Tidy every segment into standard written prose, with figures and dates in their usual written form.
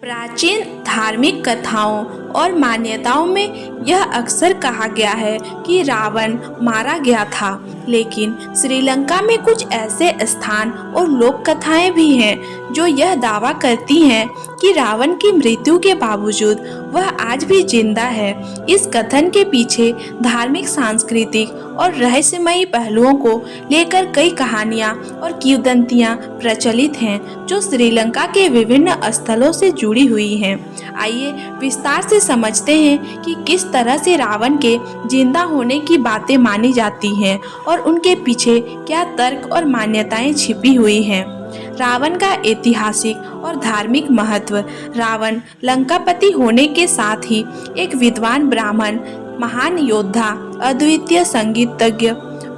प्राचीन धार्मिक कथाओं और मान्यताओं में यह अक्सर कहा गया है कि रावण मारा गया था, लेकिन श्रीलंका में कुछ ऐसे स्थान और लोक कथाएं भी हैं जो यह दावा करती हैं कि रावण की मृत्यु के बावजूद वह आज भी जिंदा है। इस कथन के पीछे धार्मिक, सांस्कृतिक और रहस्यमयी पहलुओं को लेकर कई कहानियां और किंवदंतियां प्रचलित हैं जो श्रीलंका के विभिन्न स्थलों से जुड़ी हुई हैं। आइए विस्तार से समझते हैं कि किस तरह से रावण के जिंदा होने की बातें मानी जाती हैं और उनके पीछे क्या तर्क और मान्यताएं छिपी हुई हैं। रावण का ऐतिहासिक और धार्मिक महत्व। रावण लंकापति होने के साथ ही एक विद्वान ब्राह्मण, महान योद्धा, अद्वितीय संगीतज्ञ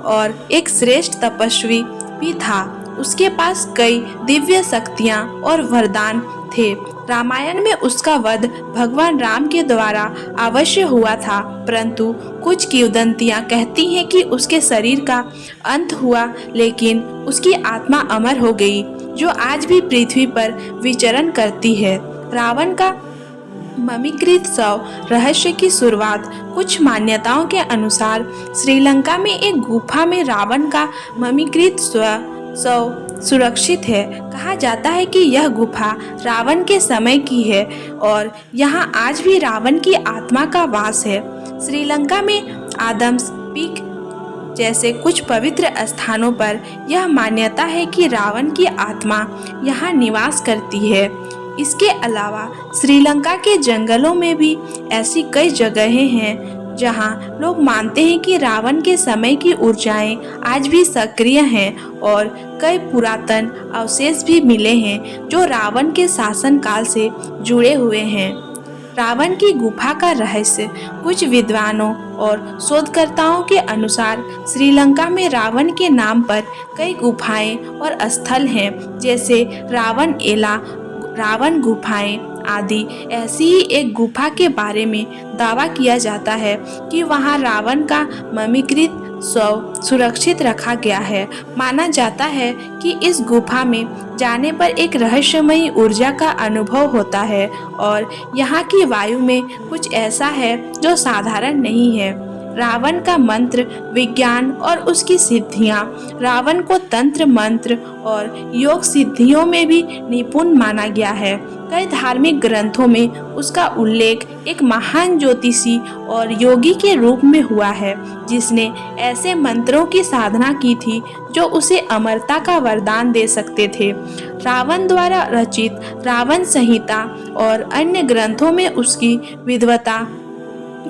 और एक श्रेष्ठ तपस्वी भी था। उसके पास कई दिव्य शक्तियां और वरदान थे। रामायण में उसका वध भगवान राम के द्वारा अवश्य हुआ था, परंतु कुछ किंवदंतियां कहती हैं कि उसके शरीर का अंत हुआ, लेकिन उसकी आत्मा अमर हो गई, जो आज भी पृथ्वी पर विचरण करती है। रावण का ममीकृत शव रहस्य की शुरुआत। कुछ मान्यताओं के अनुसार श्रीलंका में एक गुफा में रावण का ममीकृत शव सुरक्षित है। कहा जाता है कि यह गुफा रावण के समय की है और यहाँ आज भी रावण की आत्मा का वास है। श्रीलंका में आदम्स पीक जैसे कुछ पवित्र स्थानों पर यह मान्यता है कि रावण की आत्मा यहाँ निवास करती है। इसके अलावा श्रीलंका के जंगलों में भी ऐसी कई जगहें हैं जहां लोग मानते हैं कि रावण के समय की ऊर्जाएं आज भी सक्रिय हैं और कई पुरातन अवशेष भी मिले हैं जो रावण के शासन काल से जुड़े हुए हैं। रावण की गुफा का रहस्य। कुछ विद्वानों और शोधकर्ताओं के अनुसार श्रीलंका में रावण के नाम पर कई गुफाएं और स्थल हैं, जैसे रावण एला, रावण गुफाएं आदि। ऐसी ही एक गुफा के बारे में दावा किया जाता है कि वहां रावण का ममीकृत शव सुरक्षित रखा गया है। माना जाता है कि इस गुफा में जाने पर एक रहस्यमयी ऊर्जा का अनुभव होता है और यहाँ की वायु में कुछ ऐसा है जो साधारण नहीं है। रावण का मंत्र विज्ञान और उसकी सिद्धियां। रावण को तंत्र, मंत्र और योग सिद्धियों में भी निपुण माना गया है। कई धार्मिक ग्रंथों में उसका उल्लेख एक महान ज्योतिषी और योगी के रूप में हुआ है, जिसने ऐसे मंत्रों की साधना की थी जो उसे अमरता का वरदान दे सकते थे। रावण द्वारा रचित रावण संहिता और अन्य ग्रंथों में उसकी विद्वता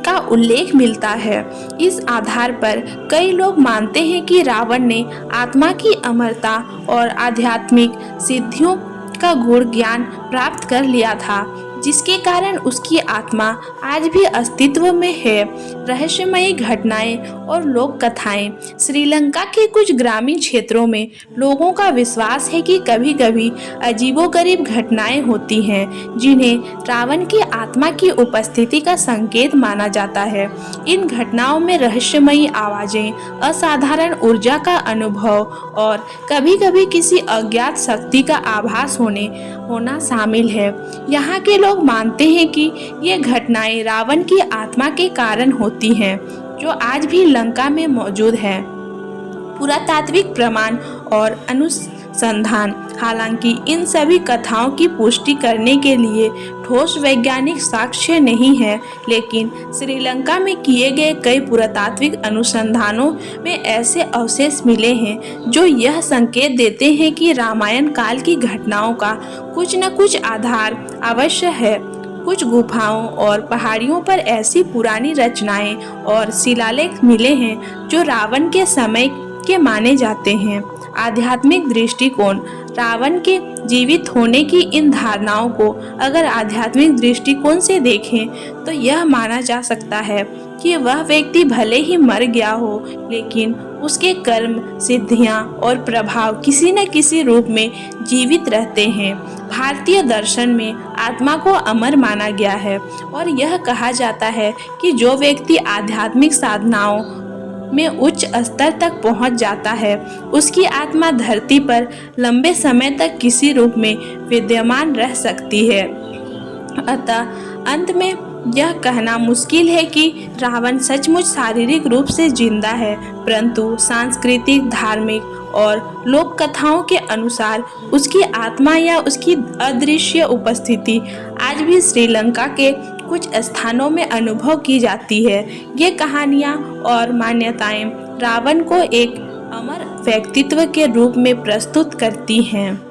का उल्लेख मिलता है। इस आधार पर कई लोग मानते हैं कि रावण ने आत्मा की अमरता और आध्यात्मिक सिद्धियों का गूढ़ ज्ञान प्राप्त कर लिया था, जिसके कारण उसकी आत्मा आज भी अस्तित्व में है। रहस्यमयी घटनाएं और लोक कथाएं। श्रीलंका के कुछ ग्रामीण क्षेत्रों में लोगों का विश्वास है कि कभी-कभी अजीबोगरीब घटनाएं होती हैं, जिन्हें रावण की आत्मा की उपस्थिति का संकेत माना जाता है। इन घटनाओं में रहस्यमयी आवाजें, असाधारण ऊर्जा का अनुभव और कभी-कभी किसी अज्ञात शक्ति का आभास होना शामिल है। यहाँ के लोग मानते हैं कि ये घटनाएं रावण की आत्मा के कारण होती हैं, जो आज भी लंका में मौजूद है। पुरातात्विक प्रमाण और अनुसंधान। हालांकि इन सभी कथाओं की पुष्टि करने के लिए ठोस वैज्ञानिक साक्ष्य नहीं है, लेकिन श्रीलंका में किए गए कई पुरातात्विक अनुसंधानों में ऐसे अवशेष मिले हैं जो यह संकेत देते हैं कि रामायण काल की घटनाओं का कुछ न कुछ आधार अवश्य है। कुछ गुफाओं और पहाड़ियों पर ऐसी पुरानी रचनाएं और शिलालेख मिले हैं जो रावण के समय के माने जाते हैं। आध्यात्मिक दृष्टिकोण। रावण के जीवित होने की इन धारणाओं को अगर आध्यात्मिक दृष्टिकोण से देखें तो यह माना जा सकता है कि वह व्यक्ति भले ही मर गया हो, लेकिन उसके कर्म, सिद्धियां और प्रभाव किसी न किसी रूप में जीवित रहते हैं। भारतीय दर्शन में आत्मा को अमर माना गया है और यह कहा जाता है कि जो व्यक्ति आध्यात्मिक साधनाओं में उच्च स्तर तक पहुंच जाता है, उसकी आत्मा धरती पर लंबे समय तक किसी रूप में विद्यमान रह सकती है। अतः अंत में यह कहना मुश्किल है कि रावण सचमुच शारीरिक रूप से जिंदा है, परंतु सांस्कृतिक, धार्मिक और लोक कथाओं के अनुसार उसकी आत्मा या उसकी अदृश्य उपस्थिति आज भी श्रीलंका के कुछ स्थानों में अनुभव की जाती है। ये कहानियाँ और मान्यताएं रावण को एक अमर व्यक्तित्व के रूप में प्रस्तुत करती हैं।